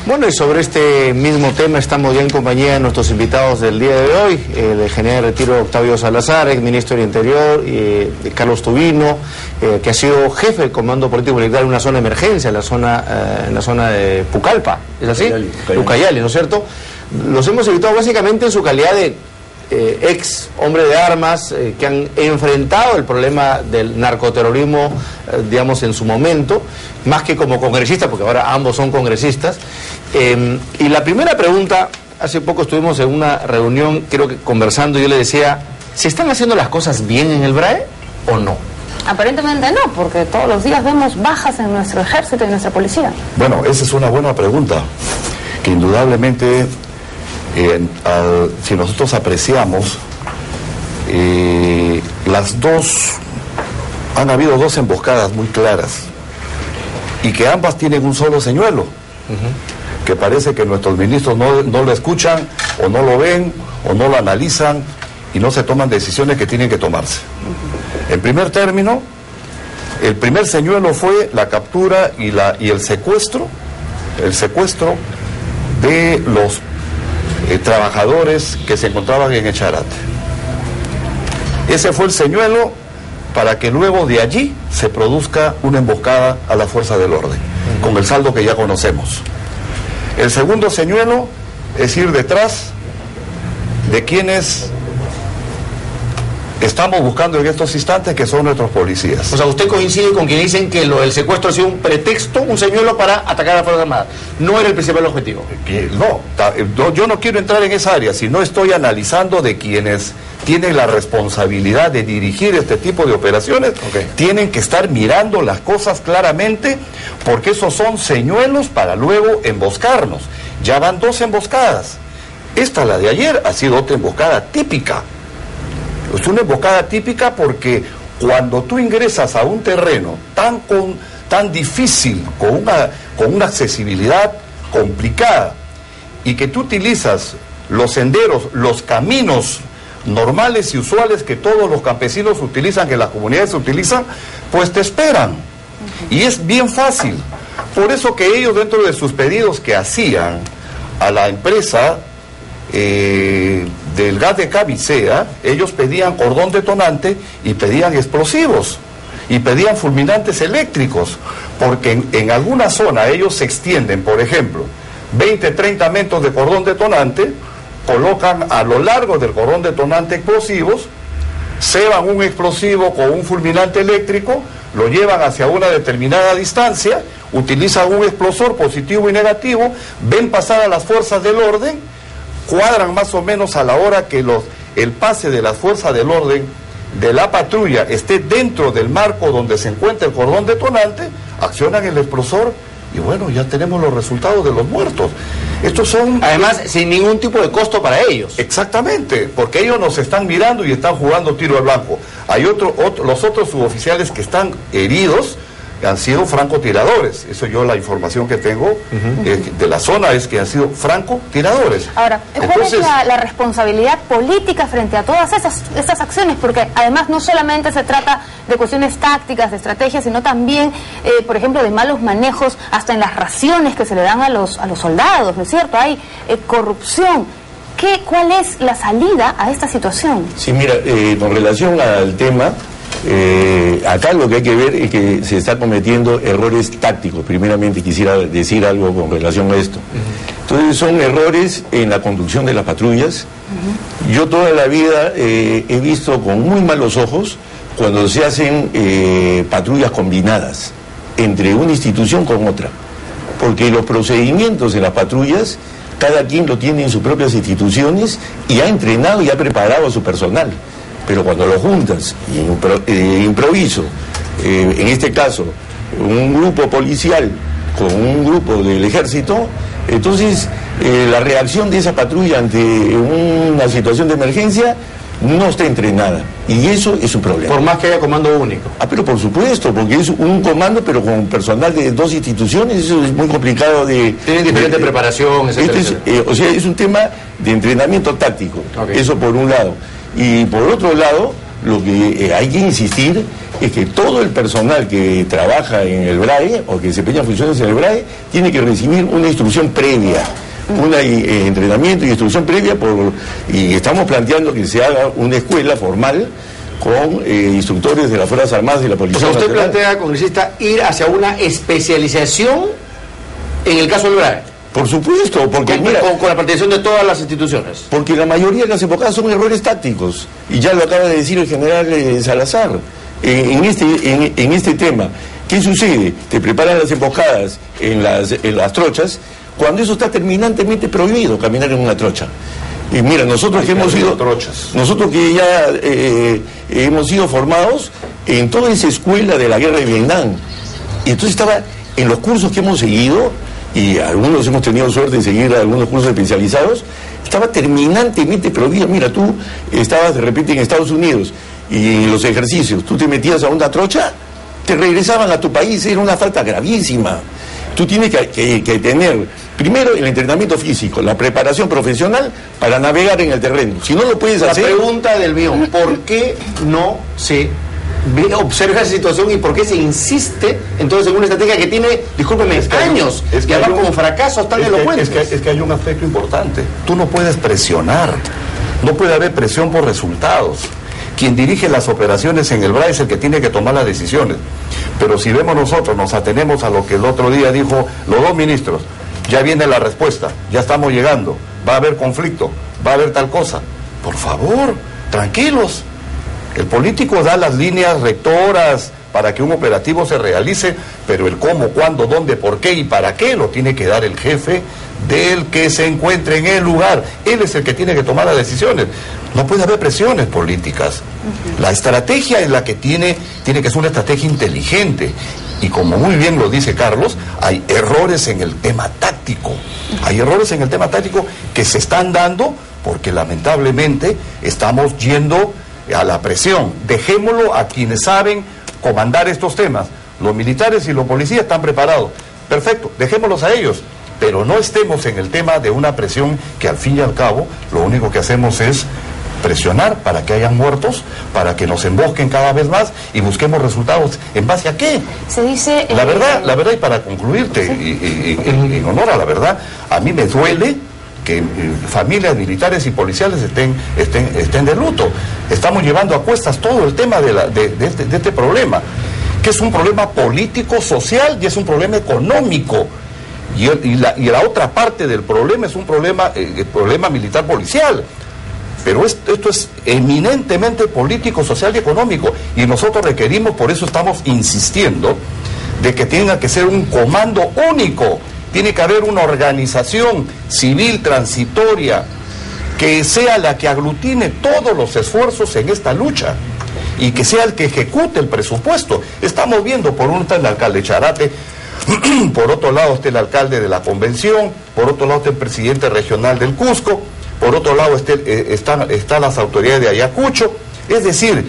Bueno, y sobre este mismo tema estamos ya en compañía de nuestros invitados del día de hoy, el general de retiro Octavio Salazar, ex ministro del Interior, Carlos Tubino, que ha sido jefe del Comando Político Militar en una zona de emergencia, en la zona de Pucallpa, ¿es así? Ucayali, ¿no es cierto? Los hemos invitado básicamente en su calidad de ex hombre de armas que han enfrentado el problema del narcoterrorismo, digamos, en su momento, más que como congresistas, porque ahora ambos son congresistas. Y la primera pregunta, hace poco estuvimos en una reunión, creo que conversando, yo le decía, ¿se están haciendo las cosas bien en el BRAE o no? Aparentemente no, porque todos los días vemos bajas en nuestro ejército y nuestra policía. Bueno, esa es una buena pregunta, que indudablemente... si nosotros apreciamos, han habido dos emboscadas muy claras y que ambas tienen un solo señuelo, que parece que nuestros ministros no lo escuchan o no lo ven o no lo analizan y no se toman decisiones que tienen que tomarse. En primer término, el primer señuelo fue la captura y el secuestro de los trabajadores que se encontraban en Echarate. Ese fue el señuelo para que luego de allí se produzca una emboscada a la fuerza del orden, con el saldo que ya conocemos. El segundo señuelo es ir detrás de quienes estamos buscando en estos instantes, que son nuestros policías. O sea, usted coincide con quienes dicen que el secuestro ha sido un pretexto, un señuelo para atacar a las Fuerzas Armadas. No era el principal objetivo. Yo no quiero entrar en esa área, sino estoy analizando de quienes tienen la responsabilidad de dirigir este tipo de operaciones. Tienen que estar mirando las cosas claramente, porque esos son señuelos para luego emboscarnos. Ya van dos emboscadas. Esta, la de ayer, ha sido otra emboscada típica. Es una emboscada típica porque cuando tú ingresas a un terreno tan difícil, con una accesibilidad complicada, y que tú utilizas los senderos, los caminos normales y usuales que todos los campesinos utilizan, que las comunidades utilizan, pues te esperan. Y es bien fácil. Por eso que ellos, dentro de sus pedidos que hacían a la empresa del gas de Camisea, ellos pedían cordón detonante y pedían explosivos y pedían fulminantes eléctricos, porque en alguna zona ellos se extienden, por ejemplo, 20, 30 metros de cordón detonante, colocan a lo largo del cordón detonante explosivos, ceban un explosivo con un fulminante eléctrico, lo llevan hacia una determinada distancia, utilizan un explosor positivo y negativo, ven pasar a las fuerzas del orden, cuadran más o menos a la hora que el pase de las fuerzas del orden de la patrulla esté dentro del marco donde se encuentra el cordón detonante, accionan el explosor y bueno, ya tenemos los resultados de los muertos. Estos son... Además, sin ningún tipo de costo para ellos. Exactamente, porque ellos nos están mirando y están jugando tiro al blanco. Hay los otros suboficiales que están heridos, han sido francotiradores. Eso yo, la información que tengo de la zona es que han sido francotiradores. Ahora, ¿cuál es la responsabilidad política frente a todas estas acciones? Porque además no solamente se trata de cuestiones tácticas, de estrategias, sino también, por ejemplo, de malos manejos, hasta en las raciones que se le dan a los soldados, ¿no es cierto? Hay corrupción. ¿Cuál es la salida a esta situación? Sí, mira, con relación al tema... acá lo que hay que ver es que se está cometiendo errores tácticos. Primeramente quisiera decir algo con relación a esto. Entonces son errores en la conducción de las patrullas. Yo toda la vida he visto con muy malos ojos cuando se hacen patrullas combinadas entre una institución con otra, porque los procedimientos en las patrullas cada quien lo tiene en sus propias instituciones y ha entrenado y ha preparado a su personal. Pero cuando lo juntas, improviso, en este caso, un grupo policial con un grupo del ejército, entonces la reacción de esa patrulla ante una situación de emergencia no está entrenada. Y eso es un problema. Por más que haya comando único. Pero por supuesto, porque es un comando, pero con personal de dos instituciones, eso es muy complicado de... Tienen diferente preparación, etcétera. Es un tema de entrenamiento táctico. Eso por un lado. Y por otro lado, lo que hay que insistir es que todo el personal que trabaja en el BRAE o que desempeña funciones en el BRAE tiene que recibir una instrucción previa, un entrenamiento y instrucción previa, y estamos planteando que se haga una escuela formal con instructores de las Fuerzas Armadas y la Policía Nacional. Usted Nacional. plantea, congresista, ir hacia una especialización en el caso del BRAE. Por supuesto, porque Con, mira, con la participación de todas las instituciones. porque la mayoría de las embocadas son errores tácticos, y ya lo acaba de decir el general Salazar. En este tema, ¿qué sucede? Te preparan las embocadas en las trochas, cuando eso está terminantemente prohibido, caminar en una trocha. Y mira, nosotros que hemos sido trochas, nosotros que ya hemos sido formados en toda esa escuela de la guerra de Vietnam, y entonces estaba en los cursos que hemos seguido, y algunos hemos tenido suerte de seguir algunos cursos especializados, estaba terminantemente prohibido. Mira, tú estabas de repente en Estados Unidos y en los ejercicios, tú te metías a una trocha, te regresaban a tu país, era una falta gravísima. Tú tienes que tener primero el entrenamiento físico, la preparación profesional para navegar en el terreno. Si no lo puedes hacer... La pregunta del millón, ¿por qué no se observa esa situación y por qué se insiste entonces en una estrategia que tiene, discúlpeme, años, y además como fracasos tan elocuentes? Es que hay un aspecto importante. Tú no puedes presionar, no puede haber presión por resultados. Quien dirige las operaciones en el BRAE es el que tiene que tomar las decisiones. Pero si vemos nosotros, nos atenemos a lo que el otro día dijo los dos ministros, ya viene la respuesta, ya estamos llegando, va a haber conflicto, va a haber tal cosa. Por favor, tranquilos. El político da las líneas rectoras para que un operativo se realice, pero el cómo, cuándo, dónde, por qué y para qué lo tiene que dar el jefe del que se encuentre en el lugar. Él es el que tiene que tomar las decisiones. No puede haber presiones políticas. La estrategia es la que tiene que ser una estrategia inteligente. Y como muy bien lo dice Carlos, hay errores en el tema táctico. Hay errores en el tema táctico que se están dando porque lamentablemente estamos yendo a la presión. Dejémoslo a quienes saben comandar estos temas. Los militares y los policías están preparados. Perfecto, dejémoslos a ellos. Pero no estemos en el tema de una presión que al fin y al cabo lo único que hacemos es presionar para que hayan muertos, para que nos embosquen cada vez más y busquemos resultados. ¿En base a qué? Se dice... La verdad, y para concluirte, ¿sí? En honor a la verdad, a mí me duele que familias militares y policiales estén de luto. Estamos llevando a cuestas todo el tema de este problema, que es un problema político, social y es un problema económico. Y la otra parte del problema es un problema militar policial. Pero esto es eminentemente político, social y económico. Y nosotros requerimos, por eso estamos insistiendo, de que tenga que ser un comando único. Tiene que haber una organización civil transitoria que sea la que aglutine todos los esfuerzos en esta lucha y que sea el que ejecute el presupuesto. Estamos viendo, por un lado el alcalde Charate, por otro lado está el alcalde de la Convención, por otro lado está el presidente regional del Cusco, por otro lado están las autoridades de Ayacucho. Es decir,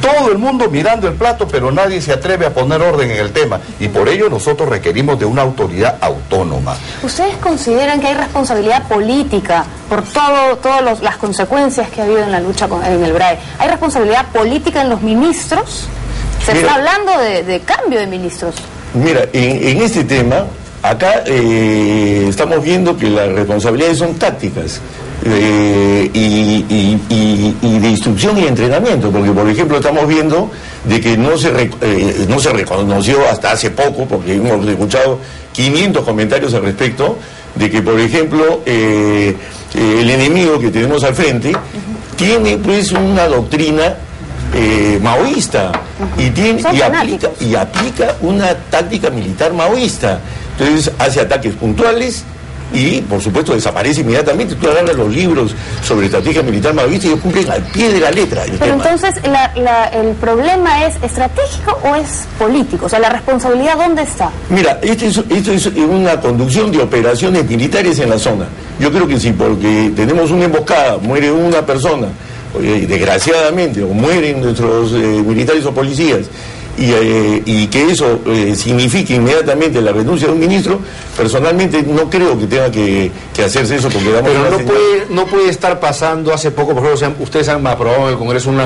todo el mundo mirando el plato, pero nadie se atreve a poner orden en el tema. Y por ello nosotros requerimos de una autoridad autónoma. ¿Ustedes consideran que hay responsabilidad política por todas las consecuencias que ha habido en la lucha en el BRAE? ¿Hay responsabilidad política en los ministros? Se está hablando de cambio de ministros. Mira, en este tema, acá estamos viendo que las responsabilidades son tácticas y de instrucción y entrenamiento, porque por ejemplo estamos viendo de que no se reconoció hasta hace poco, porque hemos escuchado 500 comentarios al respecto, de que por ejemplo el enemigo que tenemos al frente tiene pues una doctrina maoísta y aplica una táctica militar maoísta. Entonces hace ataques puntuales y por supuesto desaparece inmediatamente. Tú agarras los libros sobre estrategia militar maoísta y ellos cumplen al pie de la letra el Pero tema. entonces el problema es estratégico o es político, o sea, la responsabilidad ¿dónde está? Mira, esto es una conducción de operaciones militares en la zona. Yo creo que sí, porque tenemos una emboscada, muere una persona, desgraciadamente, o mueren nuestros militares o policías, y que eso signifique inmediatamente la renuncia de un ministro, personalmente no creo que tenga que hacerse eso, porque damos pero no puede estar pasando. Hace poco, por ejemplo, ustedes han aprobado en el Congreso un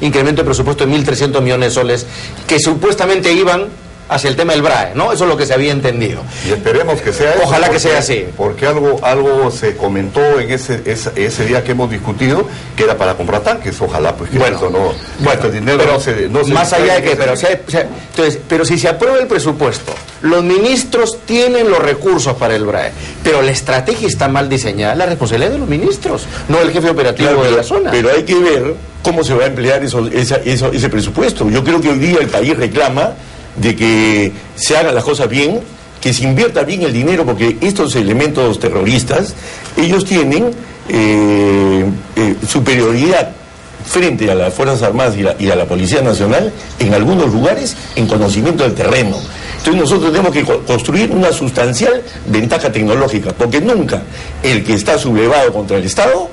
incremento de presupuesto de 1.300 millones de soles que supuestamente iban hacia el tema del BRAE, ¿no? Eso es lo que se había entendido. Y esperemos que sea eso. Ojalá que sea así. Porque algo se comentó en ese día que hemos discutido, que era para comprar tanques. Ojalá, pues que eso no... Bueno, el dinero pero no se más allá de que... Entonces, pero si se aprueba el presupuesto, los ministros tienen los recursos para el BRAE, pero la estrategia está mal diseñada, la responsabilidad de los ministros, no el jefe operativo de la zona. Pero hay que ver cómo se va a emplear ese presupuesto. Yo creo que hoy día el país reclama de que se hagan las cosas bien, que se invierta bien el dinero, porque estos elementos terroristas, ellos tienen superioridad frente a las Fuerzas Armadas y a la Policía Nacional en algunos lugares en conocimiento del terreno. Entonces nosotros tenemos que construir una sustancial ventaja tecnológica, porque nunca el que está sublevado contra el Estado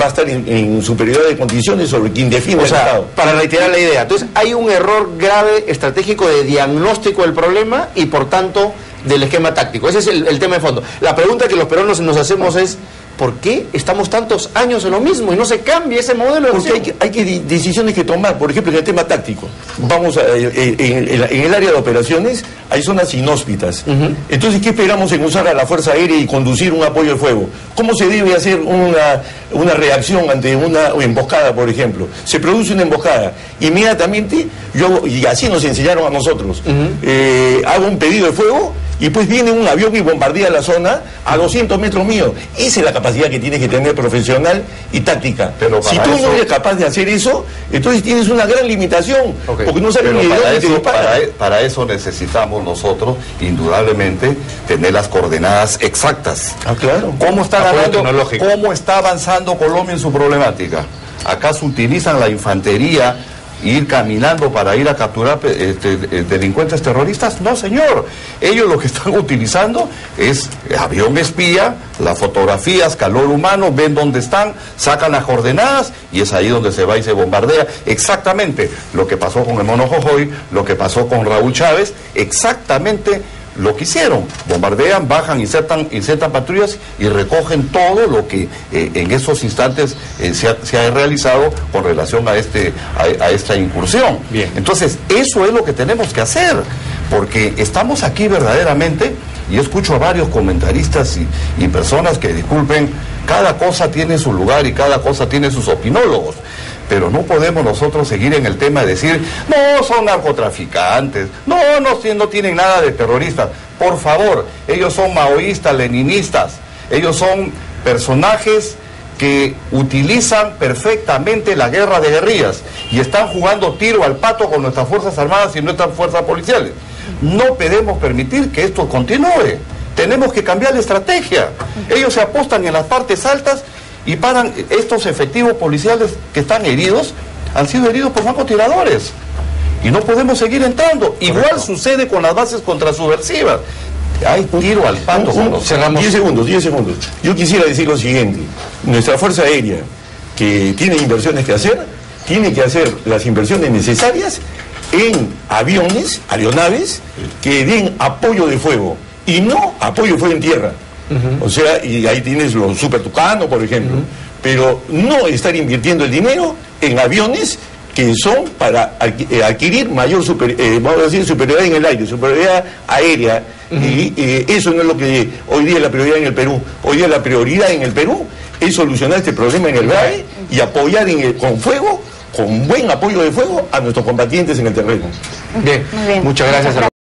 va a estar en superioridad de condiciones sobre quien define el Estado. Para reiterar la idea, entonces hay un error grave estratégico de diagnóstico del problema y por tanto del esquema táctico. Ese es el tema de fondo. La pregunta que los peruanos nos hacemos es: ¿por qué estamos tantos años en lo mismo y no se cambia ese modelo de acción? Porque hay decisiones que tomar. Por ejemplo, en el tema táctico, vamos en el área de operaciones hay zonas inhóspitas. Entonces, ¿qué esperamos en usar a la Fuerza Aérea y conducir un apoyo de fuego? ¿Cómo se debe hacer una reacción ante una emboscada, por ejemplo? Se produce una emboscada, inmediatamente y así nos enseñaron a nosotros, hago un pedido de fuego y pues viene un avión y bombardea la zona a 200 metros mío. Esa es la capacidad que tienes que tener profesional y táctica. Pero si tú no eres capaz de hacer eso, entonces tienes una gran limitación, porque no sabes ni de dónde te disparan. Para eso necesitamos nosotros, indudablemente, tener las coordenadas exactas. Claro. ¿Cómo está avanzando Colombia en su problemática? ¿Acaso utilizan la infantería, ir caminando para ir a capturar delincuentes terroristas? No, señor. Ellos lo que están utilizando es avión espía, las fotografías, calor humano, ven dónde están, sacan las coordenadas y es ahí donde se va y se bombardea. Exactamente lo que pasó con el Mono Jojoy, lo que pasó con Raúl Chávez, exactamente lo que hicieron. Bombardean, bajan, insertan patrullas y recogen todo lo que en esos instantes se ha realizado con relación a esta incursión. Bien. Entonces, eso es lo que tenemos que hacer, porque estamos aquí verdaderamente, y escucho a varios comentaristas y personas que, disculpen, cada cosa tiene su lugar y cada cosa tiene sus opinólogos. Pero no podemos nosotros seguir en el tema de decir, no, son narcotraficantes, no tienen nada de terroristas. Por favor, ellos son maoístas, leninistas, ellos son personajes que utilizan perfectamente la guerra de guerrillas y están jugando tiro al pato con nuestras Fuerzas Armadas y nuestras fuerzas policiales. No podemos permitir que esto continúe. Tenemos que cambiar la estrategia. Ellos se apostan en las partes altas y paran. Estos efectivos policiales que están heridos, han sido heridos por francotiradores. Y no podemos seguir entrando. Igual sucede con las bases contrasubversivas. Hay tiro al pato. Cerramos 10 segundos. Yo quisiera decir lo siguiente. Nuestra Fuerza Aérea, que tiene inversiones que hacer, tiene que hacer las inversiones necesarias en aviones, aeronaves, que den apoyo de fuego. Y no apoyo de fuego en tierra. O sea, y ahí tienes los Super Tucano, por ejemplo, pero no estar invirtiendo el dinero en aviones que son para adquirir mayor superioridad en el aire, superioridad aérea, y eso no es lo que hoy día es la prioridad en el Perú. Hoy día la prioridad en el Perú es solucionar este problema en el BRAE y apoyar con fuego, con buen apoyo de fuego, a nuestros combatientes en el terreno. Bien, muchas gracias.